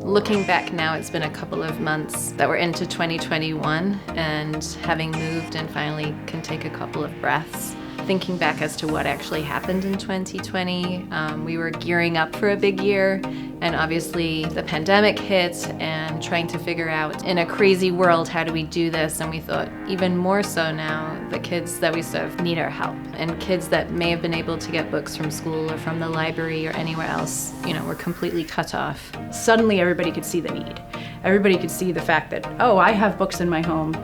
Looking back now, it's been a couple of months that we're into 2021, and having moved and finally can take a couple of breaths. Thinking back as to what actually happened in 2020, we were gearing up for a big year, and obviously the pandemic hit, and trying to figure out in a crazy world, how do we do this? And we thought even more so now, the kids that we serve need our help, and kids that may have been able to get books from school or from the library or anywhere else, were completely cut off. Suddenly everybody could see the need. Everybody could see the fact that, oh, I have books in my home.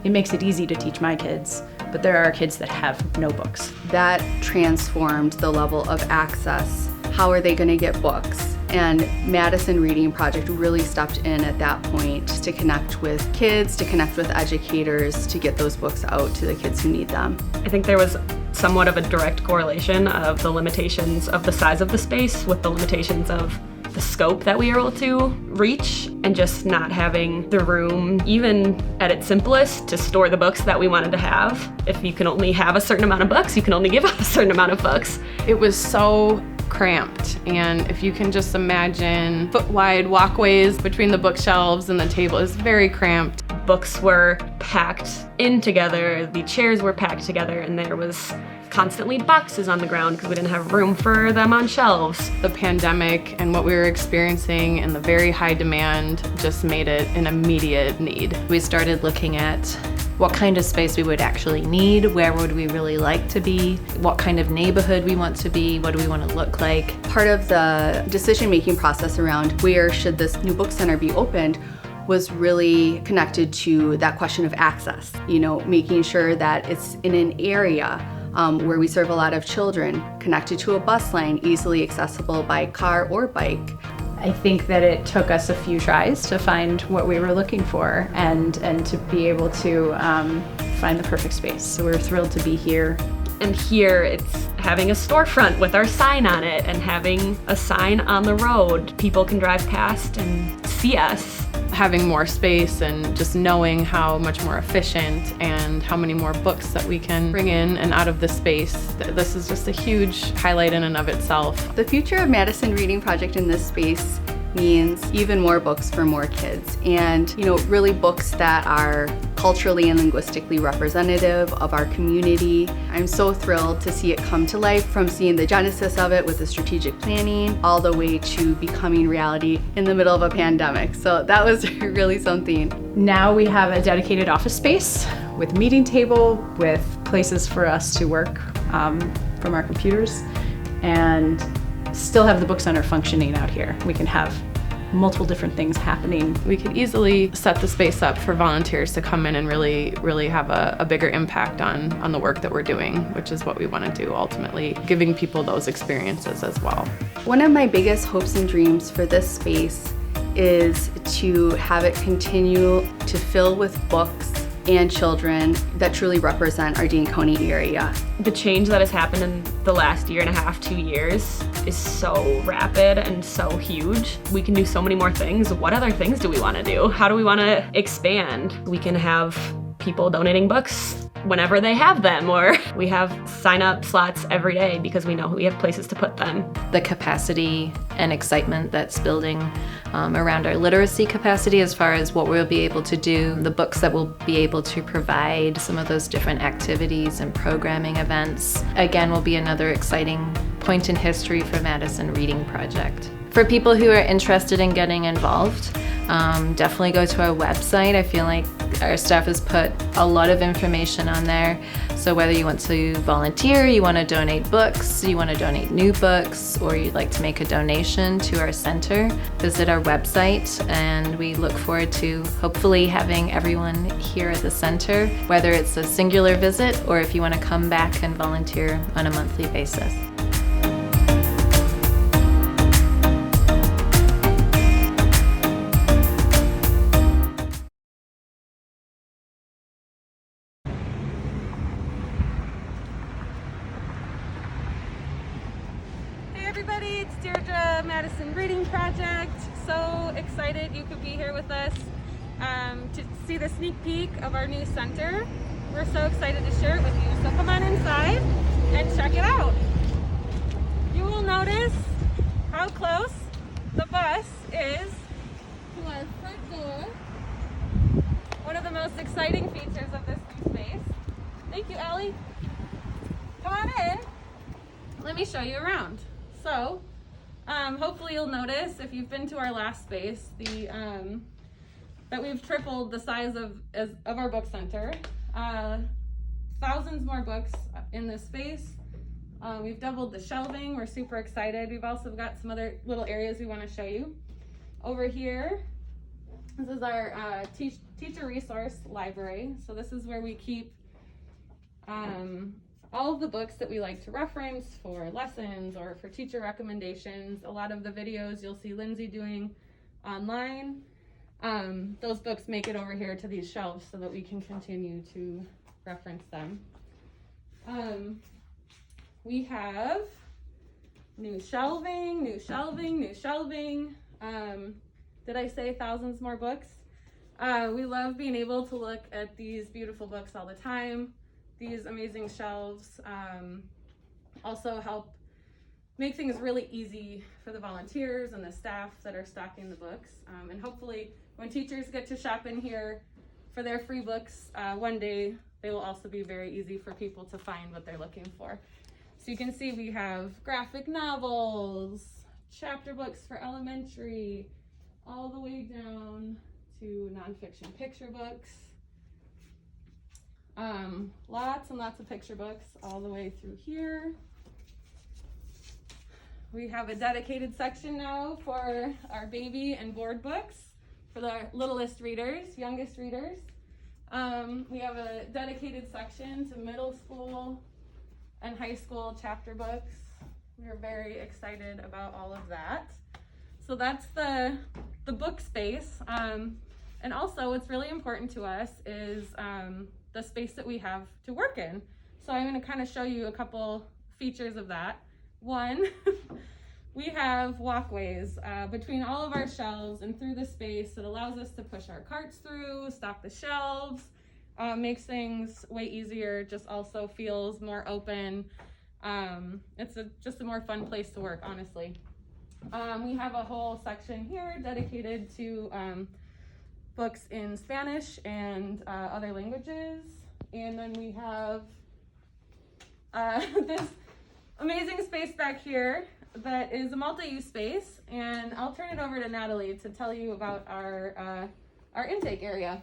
It makes it easy to teach my kids, but there are kids that have no books. That transformed the level of access. How are they going to get books? And Madison Reading Project really stepped in at that point to connect with kids, to connect with educators, to get those books out to the kids who need them. I think there was somewhat of a direct correlation of the limitations of the size of the space with the limitations of the scope that we were able to reach, and just not having the room, even at its simplest, to store the books that we wanted to have. If you can only have a certain amount of books, you can only give out a certain amount of books. It was so cramped, and if you can just imagine foot-wide walkways between the bookshelves and the table, it's very cramped. Books were packed in together, the chairs were packed together, and there was constantly boxes on the ground because we didn't have room for them on shelves. The pandemic and what we were experiencing and the very high demand just made it an immediate need. We started looking at what kind of space we would actually need, where would we really like to be, what kind of neighborhood we want to be, what do we want to look like. Part of the decision-making process around where should this new book center be opened was really connected to that question of access. Making sure that it's in an area where we serve a lot of children, connected to a bus line, easily accessible by car or bike. I think that it took us a few tries to find what we were looking for and to be able to find the perfect space. So we're thrilled to be here. And here it's having a storefront with our sign on it and having a sign on the road. People can drive past and see us. Having more space and just knowing how much more efficient and how many more books that we can bring in and out of the space. This is just a huge highlight in and of itself. The future of Madison Reading Project in this space means even more books for more kids, and really books that are culturally and linguistically representative of our community. I'm so thrilled to see it come to life, from seeing the genesis of it with the strategic planning all the way to becoming reality in the middle of a pandemic. So that was really something. Now we have a dedicated office space with meeting table, with places for us to work from our computers, and still have the book center functioning out here. We can have multiple different things happening. We could easily set the space up for volunteers to come in and really have a bigger impact on the work that we're doing, which is what we want to do ultimately, giving people those experiences as well. One of my biggest hopes and dreams for this space is to have it continue to fill with books and children that truly represent our Dane County area. The change that has happened in the last year and a half, 2 years, is so rapid and so huge. We can do so many more things. What other things do we want to do? How do we want to expand? We can have people donating books whenever they have them, or we have sign-up slots every day because we know we have places to put them. The capacity and excitement that's building around our literacy capacity as far as what we'll be able to do, the books that we'll be able to provide, some of those different activities and programming events, again, will be another exciting point in history for Madison Reading Project. For people who are interested in getting involved, definitely go to our website. I feel like our staff has put a lot of information on there. So whether you want to volunteer, you want to donate books, you want to donate new books, or you'd like to make a donation to our center, visit our website, and we look forward to hopefully having everyone here at the center, whether it's a singular visit or if you want to come back and volunteer on a monthly basis. Everybody, it's Deirdre, Madison Reading Project. So excited you could be here with us to see the sneak peek of our new center. We're so excited to share it with you. So come on inside and check it out. You will notice how close the bus is our front door. One of the most exciting features of this new space. Thank you, Allie. Come on in. Let me show you around. So, hopefully you'll notice if you've been to our last space, that we've tripled the size of our book center. Thousands more books in this space. We've doubled the shelving. We're super excited. We've also got some other little areas we want to show you. Over here, this is our teacher resource library. So this is where we keep all of the books that we like to reference for lessons or for teacher recommendations. A lot of the videos you'll see Lindsay doing online. Those books make it over here to these shelves so that we can continue to reference them. We have new shelving. Did I say thousands more books? We love being able to look at these beautiful books all the time. These amazing shelves also help make things really easy for the volunteers and the staff that are stocking the books. And hopefully when teachers get to shop in here for their free books, one day they will also be very easy for people to find what they're looking for. So you can see we have graphic novels, chapter books for elementary, all the way down to nonfiction picture books. Lots and lots of picture books all the way through here. We have a dedicated section now for our baby and board books for the littlest readers, youngest readers. We have a dedicated section to middle school and high school chapter books. We're very excited about all of that. So that's the book space. And also what's really important to us is the space that we have to work in. So I'm going to kind of show you a couple features of that. One, we have walkways between all of our shelves and through the space that allows us to push our carts through, stock the shelves, makes things way easier, just also feels more open. It's just a more fun place to work, honestly. We have a whole section here dedicated to books in Spanish and other languages. And then we have this amazing space back here that is a multi-use space. And I'll turn it over to Natalie to tell you about our intake area.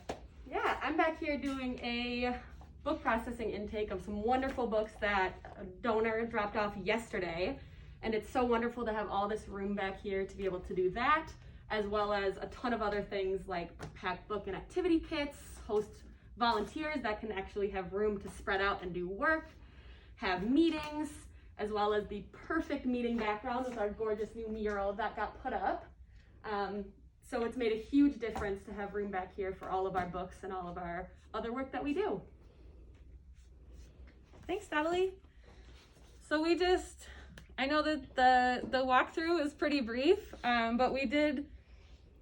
Yeah, I'm back here doing a book processing intake of some wonderful books that a donor dropped off yesterday. And it's so wonderful to have all this room back here to be able to do that, as well as a ton of other things like pack book and activity kits, host volunteers that can actually have room to spread out and do work, have meetings, as well as the perfect meeting background with our gorgeous new mural that got put up. So it's made a huge difference to have room back here for all of our books and all of our other work that we do. Thanks, Natalie. So I know that the walkthrough is pretty brief, but we did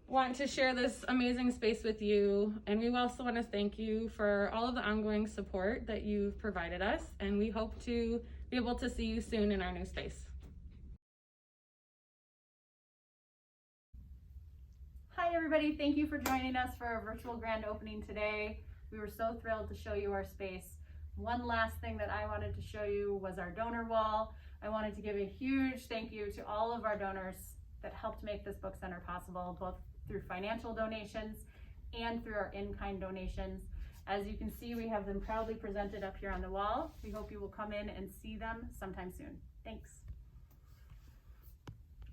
want to share this amazing space with you. And we also want to thank you for all of the ongoing support that you've provided us. And we hope to be able to see you soon in our new space. Hi everybody, thank you for joining us for our virtual grand opening today. We were so thrilled to show you our space. One last thing that I wanted to show you was our donor wall. I wanted to give a huge thank you to all of our donors that helped make this book center possible, both through financial donations and through our in-kind donations. As you can see, we have them proudly presented up here on the wall. We hope you will come in and see them sometime soon. Thanks.